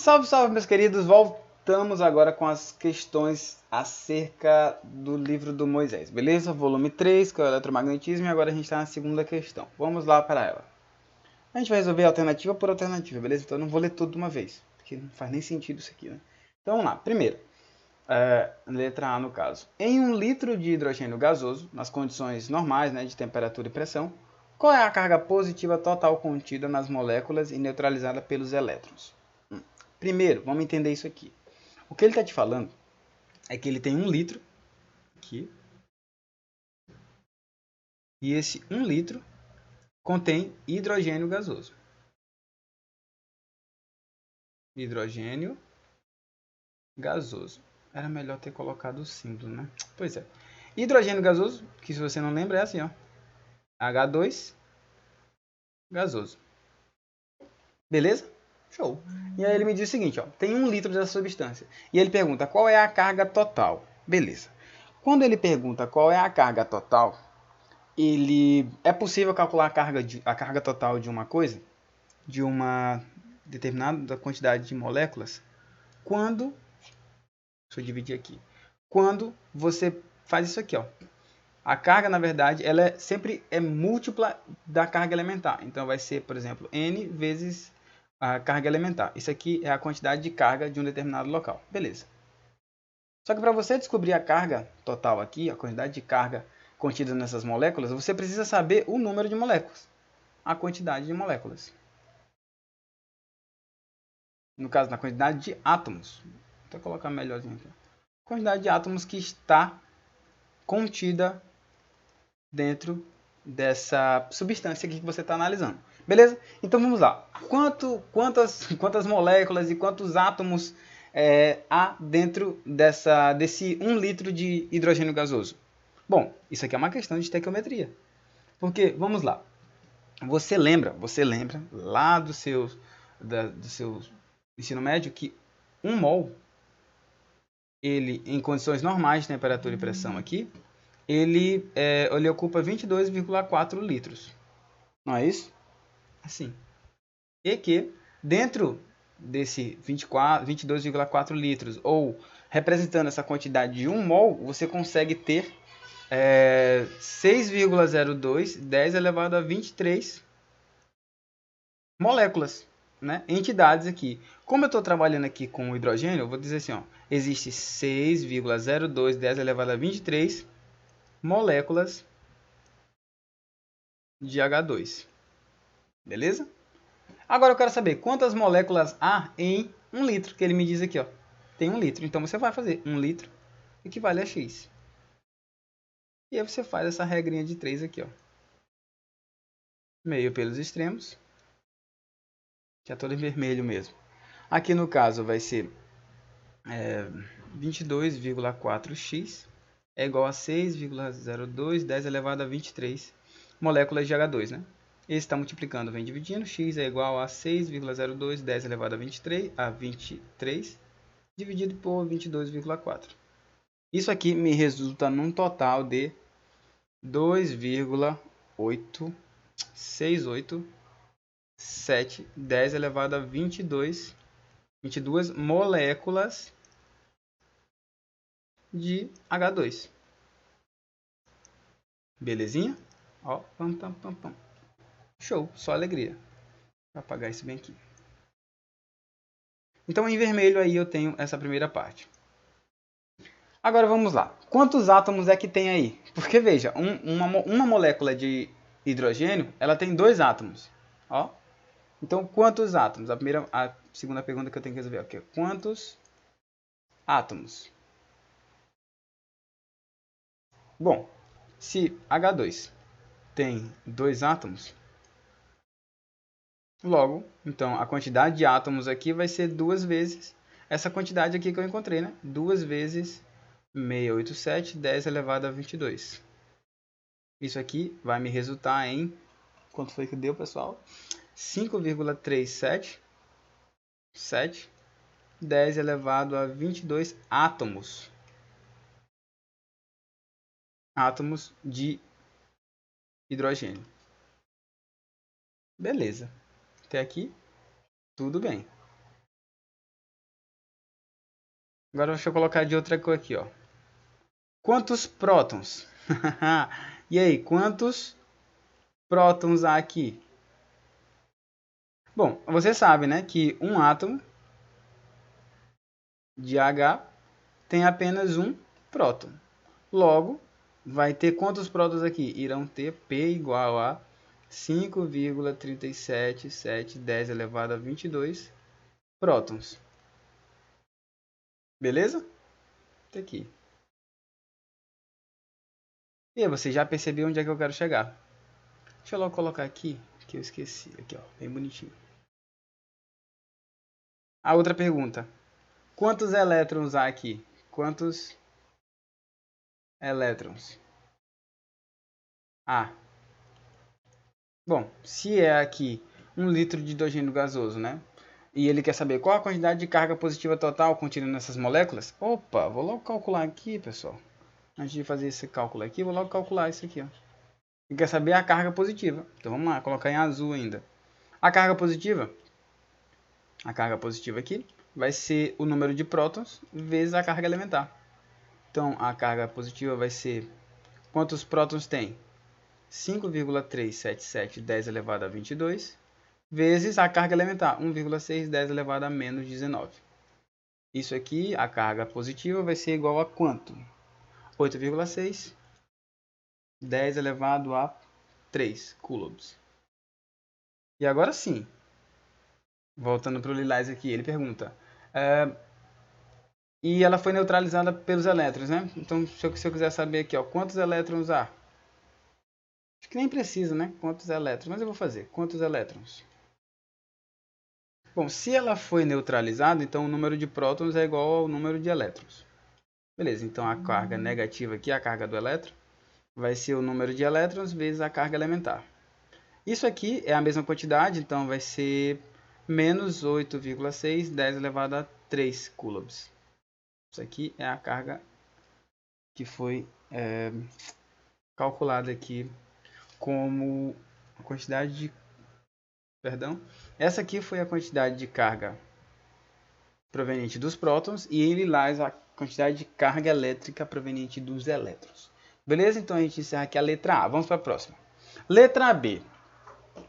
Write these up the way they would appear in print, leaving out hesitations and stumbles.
Salve, salve, meus queridos! Voltamos agora com as questões acerca do livro do Moisés, beleza? Volume 3, que é o eletromagnetismo, e agora a gente está na segunda questão. Vamos lá para ela. A gente vai resolver alternativa por alternativa, beleza? Então eu não vou ler tudo de uma vez, porque não faz nem sentido isso aqui, né? Então vamos lá. Primeiro, letra A no caso. Em 1 litro de hidrogênio gasoso, nas condições normais, né, de temperatura e pressão, qual é a carga positiva total contida nas moléculas e neutralizada pelos elétrons? Primeiro, vamos entender isso aqui. O que ele está te falando é que ele tem 1 litro aqui, e esse 1 litro contém hidrogênio gasoso. Hidrogênio gasoso. Era melhor ter colocado o símbolo, né? Pois é. Hidrogênio gasoso, que se você não lembra é assim, ó. H2 gasoso. Beleza? Show. E aí ele me diz o seguinte, ó. Tem 1 litro dessa substância. E ele pergunta qual é a carga total. Beleza. Quando ele pergunta qual é a carga total, é possível calcular a carga total de uma coisa, de uma determinada quantidade de moléculas, quando, deixa eu dividir aqui, quando você faz isso aqui, ó. A carga, na verdade, sempre é múltipla da carga elementar. Então vai ser, por exemplo, n vezes a carga elementar. Isso aqui é a quantidade de carga de um determinado local. Beleza. Só que para você descobrir a carga total aqui, a quantidade de carga contida nessas moléculas, você precisa saber o número de moléculas, a quantidade de moléculas. No caso, na quantidade de átomos. Vou colocar melhorzinho aqui. Quantidade de átomos que está contida dentro dessa substância aqui que você está analisando. Beleza? Então vamos lá. Quantas moléculas e quantos átomos há dentro desse 1 litro de hidrogênio gasoso? Bom, isso aqui é uma questão de estequiometria. Porque, vamos lá. Você lembra lá do seu ensino médio que 1 mol, ele, em condições normais de temperatura e pressão aqui, ele ocupa 22,4 litros. Não é isso? Assim. E que dentro desse 22,4 litros, ou representando essa quantidade de 1 mol, você consegue ter 6,02, 10 elevado a 23 moléculas, né? Entidades aqui. Como eu estou trabalhando aqui com o hidrogênio, eu vou dizer assim, ó, existe 6,02 10 elevado a 23 moléculas de H2. Beleza? Agora eu quero saber quantas moléculas há em 1 litro, que ele me diz aqui, ó. Tem 1 litro, então você vai fazer 1 litro equivale a X. E aí você faz essa regrinha de 3 aqui, ó. Meio pelos extremos, que é todo em vermelho mesmo. Aqui no caso vai ser 22,4x é igual a 6,02 10 elevado a 23 moléculas de H2, né? Esse está multiplicando, vem dividindo, x é igual a 6,02 10 elevado a 23 dividido por 22,4. Isso aqui me resulta num total de 2,868 10 elevado a 22 moléculas de H2. Belezinha? Ó, pam, pam, pam, pam. Show, só alegria. Vou apagar isso bem aqui. Então, em vermelho aí eu tenho essa primeira parte. Agora vamos lá. Quantos átomos é que tem aí? Porque veja, uma molécula de hidrogênio, ela tem 2 átomos. Ó. Então, quantos átomos? A segunda pergunta que eu tenho que resolver aqui. Quantos átomos? Bom, se H2 tem 2 átomos, logo, então a quantidade de átomos aqui vai ser 2 vezes essa quantidade aqui que eu encontrei, né? 2 vezes 687, 10 elevado a 22. Isso aqui vai me resultar em... Quanto foi que deu, pessoal? 5,377, 10 elevado a 22 átomos. Átomos de hidrogênio. Beleza. Até aqui, tudo bem. Agora deixa eu colocar de outra cor aqui, ó. Quantos prótons? E aí, quantos prótons há aqui? Bom, você sabe, né, que um átomo de H tem apenas um próton. Logo, vai ter quantos prótons aqui? Irão ter P igual a 5,37710 elevado a 22 prótons. Beleza? Tá aqui. E aí, você já percebeu onde é que eu quero chegar? Deixa eu logo colocar aqui, que eu esqueci. Aqui, ó, bem bonitinho. A outra pergunta. Quantos elétrons há aqui? Quantos elétrons? Ah, bom, se é aqui 1 litro de hidrogênio gasoso, né? E ele quer saber qual a quantidade de carga positiva total contida nessas moléculas. Opa, vou logo calcular aqui, pessoal. Antes de fazer esse cálculo aqui, vou logo calcular isso aqui, ó. Ele quer saber a carga positiva. Então vamos lá, colocar em azul ainda. A carga positiva aqui vai ser o número de prótons vezes a carga elementar. Então a carga positiva vai ser, quantos prótons tem? 5,37710 elevado a 22 vezes a carga elementar, 1,610 elevado a menos 19. Isso aqui, a carga positiva vai ser igual a quanto? 8,6 10 elevado a 3 coulombs. E agora sim, voltando para o Lilás aqui, ele pergunta, e ela foi neutralizada pelos elétrons, né? Então, se eu quiser saber aqui, ó, quantos elétrons há? Acho que nem precisa, né? Quantos elétrons, mas eu vou fazer. Quantos elétrons? Bom, se ela foi neutralizada, então o número de prótons é igual ao número de elétrons. Beleza, então a carga negativa aqui, a carga do elétron, vai ser o número de elétrons vezes a carga elementar. Isso aqui é a mesma quantidade, então vai ser menos 8,6, 10 elevado a 3 coulombs. Isso aqui é a carga que foi calculada aqui como a quantidade de... Perdão. Essa aqui foi a quantidade de carga proveniente dos prótons e em lilás a quantidade de carga elétrica proveniente dos elétrons. Beleza? Então a gente encerra aqui a letra A. Vamos para a próxima. Letra B.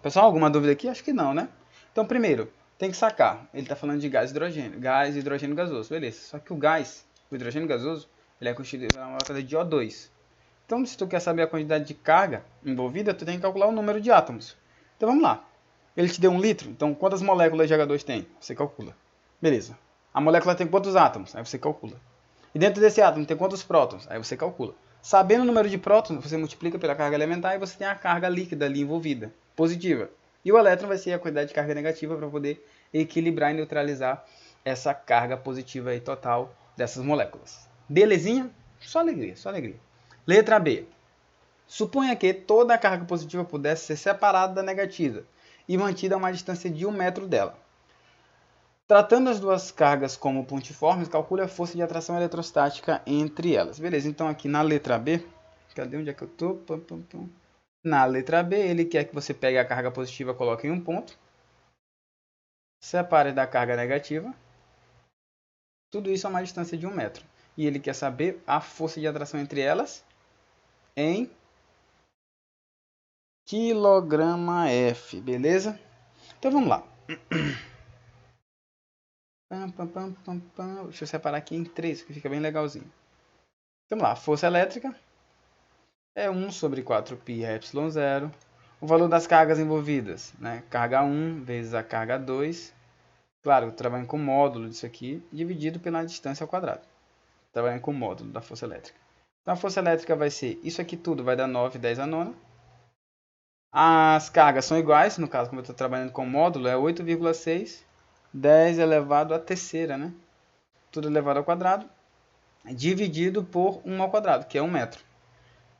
Pessoal, alguma dúvida aqui? Acho que não, né? Então, primeiro, tem que sacar. Ele está falando de gás e hidrogênio. Gás e hidrogênio gasoso. Beleza. Só que o gás, o hidrogênio gasoso, ele é constituído por uma molécula de O2. Então, se tu quer saber a quantidade de carga envolvida, tu tem que calcular o número de átomos. Então, vamos lá. Ele te deu 1 litro, então quantas moléculas de H2 tem? Você calcula. Beleza. A molécula tem quantos átomos? Aí você calcula. E dentro desse átomo tem quantos prótons? Aí você calcula. Sabendo o número de prótons, você multiplica pela carga elementar e você tem a carga líquida ali envolvida, positiva. E o elétron vai ser a quantidade de carga negativa para poder equilibrar e neutralizar essa carga positiva aí total dessas moléculas. Belezinha? Só alegria, só alegria. Letra B. Suponha que toda a carga positiva pudesse ser separada da negativa e mantida a uma distância de 1 metro dela. Tratando as duas cargas como pontiformes, calcule a força de atração eletrostática entre elas. Beleza, então aqui na letra B, cadê onde é que eu estou? Na letra B, ele quer que você pegue a carga positiva e coloque em um ponto, separe da carga negativa, tudo isso a uma distância de 1 metro. E ele quer saber a força de atração entre elas em quilograma F, beleza? Então vamos lá. Deixa eu separar aqui em 3, que fica bem legalzinho. Vamos lá, força elétrica é 1 sobre 4π ε0. O valor das cargas envolvidas, né? Carga 1 vezes a carga 2. Claro, trabalhando com o módulo disso aqui, dividido pela distância ao quadrado. Trabalhando com o módulo da força elétrica. Então a força elétrica vai ser, isso aqui tudo vai dar 9, 10 a nona. As cargas são iguais, no caso como eu estou trabalhando com o módulo, é 8,6, 10 elevado à terceira, né? Tudo elevado ao quadrado, dividido por 1 ao quadrado, que é 1 metro.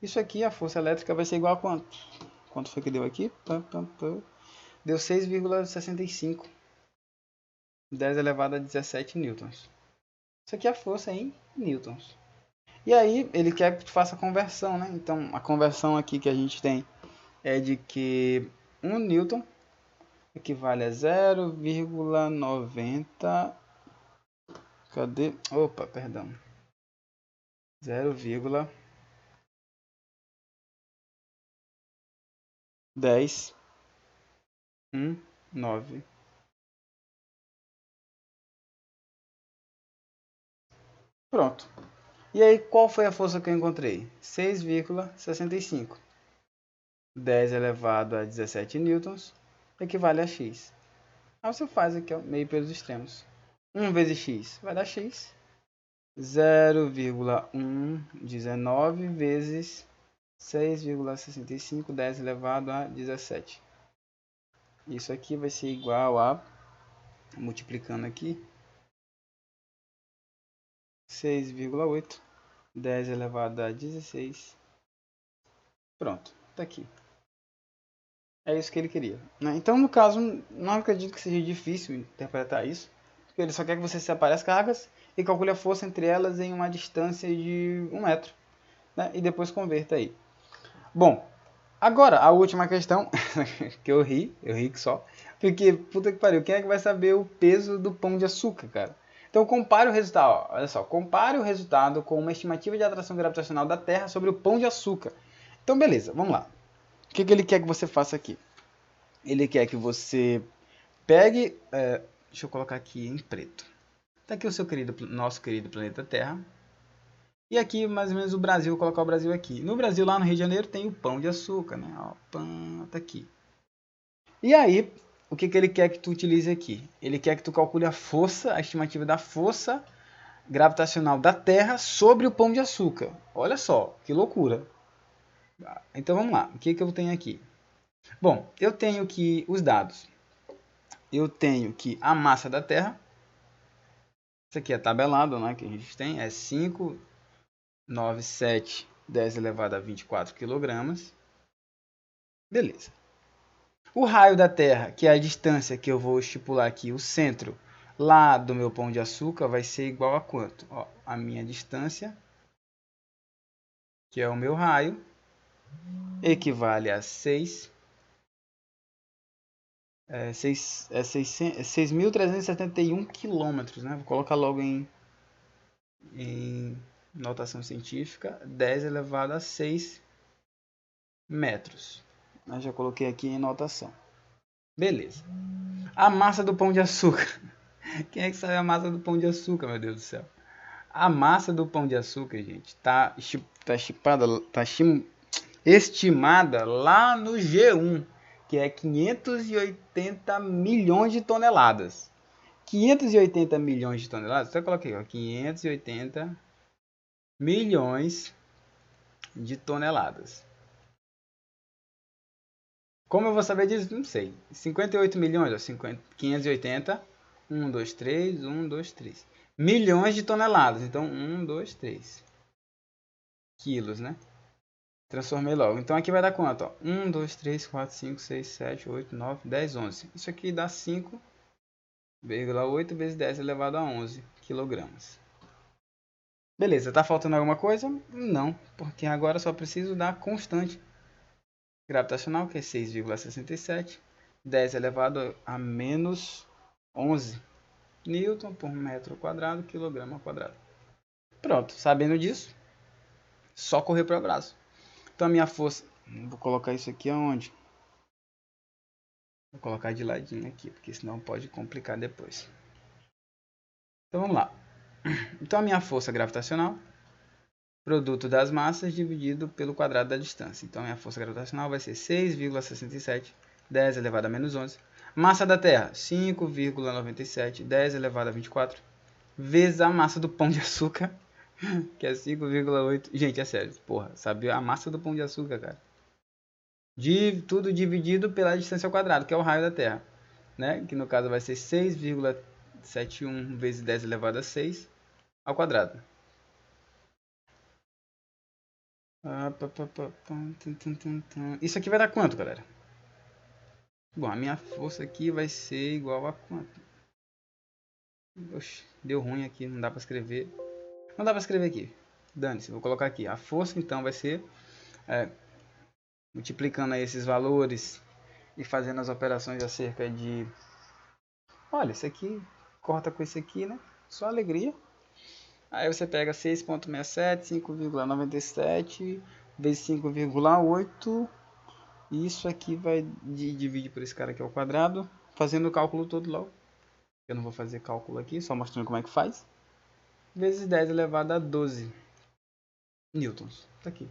Isso aqui, a força elétrica vai ser igual a quanto? Quanto foi que deu aqui? Deu 6,65. 10 elevado a 17 newtons. Isso aqui é a força em newtons. E aí, ele quer que tu faça a conversão, né? Então, a conversão aqui que a gente tem é de que 1 newton equivale a 0,90... Cadê? Opa, perdão. 0,1019. Pronto. E aí, qual foi a força que eu encontrei? 6,65. 10 elevado a 17 newtons equivale a x. Aí você faz aqui, ó, meio pelos extremos. 1 vezes x vai dar x. 0,119 vezes 6,65, 10 elevado a 17. Isso aqui vai ser igual a, multiplicando aqui, 6,8, 10 elevado a 16. Pronto, tá aqui. É isso que ele queria, né? Então, no caso, não acredito que seja difícil interpretar isso, porque ele só quer que você separe as cargas e calcule a força entre elas em uma distância de 1 metro, né? E depois converta aí. Bom, agora a última questão, que eu ri que só, porque, puta que pariu, quem é que vai saber o peso do pão de açúcar, cara? Então, compare o resultado, ó, olha só, compare o resultado com uma estimativa de atração gravitacional da Terra sobre o pão de açúcar. Então, beleza, vamos lá. O que ele quer que você faça aqui? Ele quer que você pegue, deixa eu colocar aqui em preto. Tá aqui o seu nosso querido planeta Terra. E aqui, mais ou menos, o Brasil, vou colocar o Brasil aqui. No Brasil, lá no Rio de Janeiro, tem o pão de açúcar, né? Ó, pão, tá aqui. E aí, o que ele quer que tu utilize aqui? Ele quer que tu calcule a força, a estimativa da força gravitacional da Terra sobre o pão de açúcar. Olha só, que loucura. Então, vamos lá. O que eu tenho aqui? Bom, eu tenho que os dados. Eu tenho que a massa da Terra. Isso aqui é tabelado, né? Que a gente tem. É 597, 10 elevado a 24 quilogramas. Beleza. O raio da Terra, que é a distância que eu vou estipular aqui, o centro lá do meu pão de açúcar, vai ser igual a quanto? Ó, a minha distância, que é o meu raio, equivale a 6.371 quilômetros, né? Vou colocar logo em notação científica, 10 elevado a 6 metros. Eu já coloquei aqui em notação. Beleza. A massa do pão de açúcar. Quem é que sabe a massa do pão de açúcar, meu Deus do céu? A massa do pão de açúcar, gente, estimada lá no G1, que é 580 milhões de toneladas. 580 milhões de toneladas, só coloquei, ó, 580 milhões de toneladas. Como eu vou saber disso? Não sei. 58 milhões, ó, 580, 1, 2, 3, 1, 2, 3. Milhões de toneladas, então 1, 2, 3. Quilos, né? Transformei logo. Então aqui vai dar quanto? Ó? 1, 2, 3, 4, 5, 6, 7, 8, 9, 10, 11. Isso aqui dá 5,8 vezes 10 elevado a 11 quilogramas. Beleza, tá faltando alguma coisa? Não, porque agora só preciso da constante gravitacional, que é 6,67. 10 elevado a menos 11 Newton por metro quadrado, quilograma quadrado. Pronto, sabendo disso, só correr para o abraço. Então a minha força, vou colocar isso aqui aonde? Vou colocar de ladinho aqui, porque senão pode complicar depois. Então vamos lá. Então a minha força gravitacional, produto das massas dividido pelo quadrado da distância. Então a minha força gravitacional vai ser 6,67, 10 elevado a menos 11. Massa da Terra, 5,97, 10 elevado a 24, vezes a massa do pão de açúcar, que é 5,8. Gente, é sério, porra, sabe a massa do pão de açúcar, cara? Tudo dividido pela distância ao quadrado, que é o raio da Terra, né? Que no caso vai ser 6,71 vezes 10 elevado a 6 ao quadrado. Isso aqui vai dar quanto, galera? Bom, a minha força aqui vai ser igual a quanto? Oxe, deu ruim aqui, não dá pra escrever. Não dá pra escrever aqui. Dane-se, vou colocar aqui. A força então vai ser multiplicando aí esses valores e fazendo as operações acerca de... Olha, esse aqui corta com esse aqui, né? Só alegria. Aí você pega 6,67, 5,97 vezes 5,8. Isso aqui vai dividir por esse cara aqui ao quadrado, fazendo o cálculo todo logo. Eu não vou fazer cálculo aqui, só mostrando como é que faz. Vezes 10 elevado a 12 newtons. Tá aqui.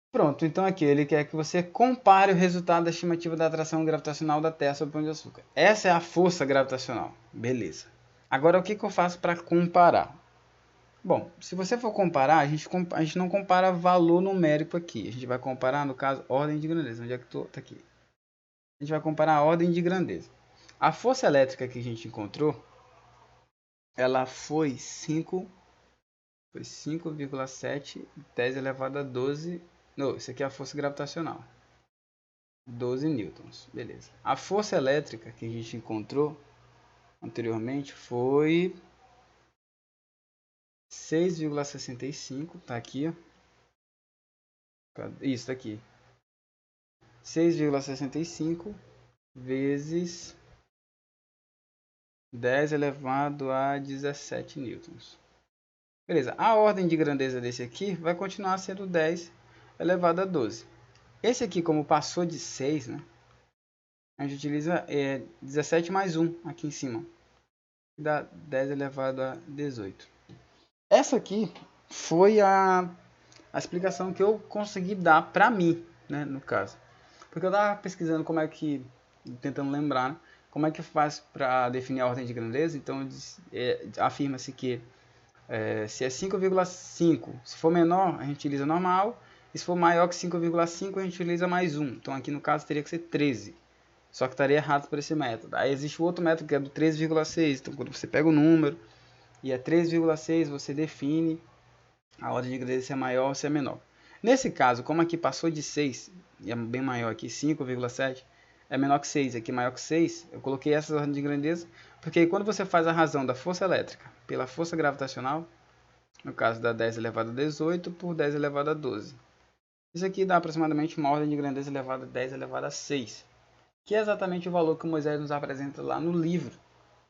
Pronto, então aqui ele quer que você compare o resultado da estimativa da atração gravitacional da Terra sobre o Pão de Açúcar. Essa é a força gravitacional. Beleza. Agora o que eu faço para comparar? Bom, se você for comparar, a gente não compara valor numérico aqui. A gente vai comparar, no caso, ordem de grandeza. Onde é que estou? Tá aqui. A gente vai comparar a ordem de grandeza. A força elétrica que a gente encontrou, ela foi 5,7, 10 elevado a 12. Não, isso aqui é a força gravitacional. 12 newtons, beleza. A força elétrica que a gente encontrou anteriormente foi 6,65, tá aqui, ó. Isso aqui. 6,65 vezes 10 elevado a 17 newtons. Beleza, a ordem de grandeza desse aqui vai continuar sendo 10 elevado a 12. Esse aqui, como passou de 6, né, a gente utiliza 17 mais 1 aqui em cima. Dá 10 elevado a 18. Essa aqui foi a explicação que eu consegui dar para mim, né, no caso. Porque eu estava pesquisando como é que, tentando lembrar, né, como é que faz para definir a ordem de grandeza. Então afirma-se que se é 5,5, se for menor a gente utiliza normal, e se for maior que 5,5 a gente utiliza mais 1. Então aqui no caso teria que ser 13. Só que estaria errado por esse método. Aí existe o outro método que é do 13,6. Então quando você pega o número e é 3,6, você define a ordem de grandeza se é maior ou se é menor. Nesse caso, como aqui passou de 6, e é bem maior aqui, 5,7, é menor que 6, aqui é maior que 6, eu coloquei essa ordem de grandeza, porque quando você faz a razão da força elétrica pela força gravitacional, no caso dá 10 elevado a 18 por 10 elevado a 12. Isso aqui dá aproximadamente uma ordem de grandeza elevada a 10 elevado a 6, que é exatamente o valor que o Moisés nos apresenta lá no livro,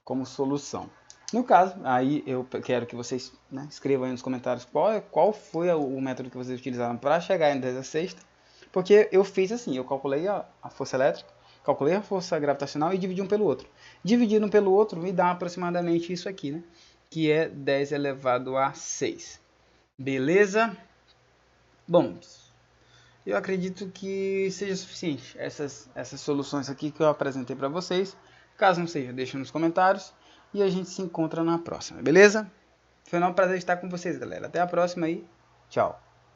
como solução. No caso, aí eu quero que vocês, né, escrevam aí nos comentários qual foi o método que vocês utilizaram para chegar em 10 a sexta, porque eu fiz assim, eu calculei a força elétrica, calculei a força gravitacional e dividi um pelo outro. Dividindo um pelo outro me dá aproximadamente isso aqui, né, que é 10 elevado a 6. Beleza? Bom, eu acredito que seja suficiente essas soluções aqui que eu apresentei para vocês. Caso não seja, deixa nos comentários e a gente se encontra na próxima, beleza? Foi um prazer estar com vocês, galera. Até a próxima aí. Tchau.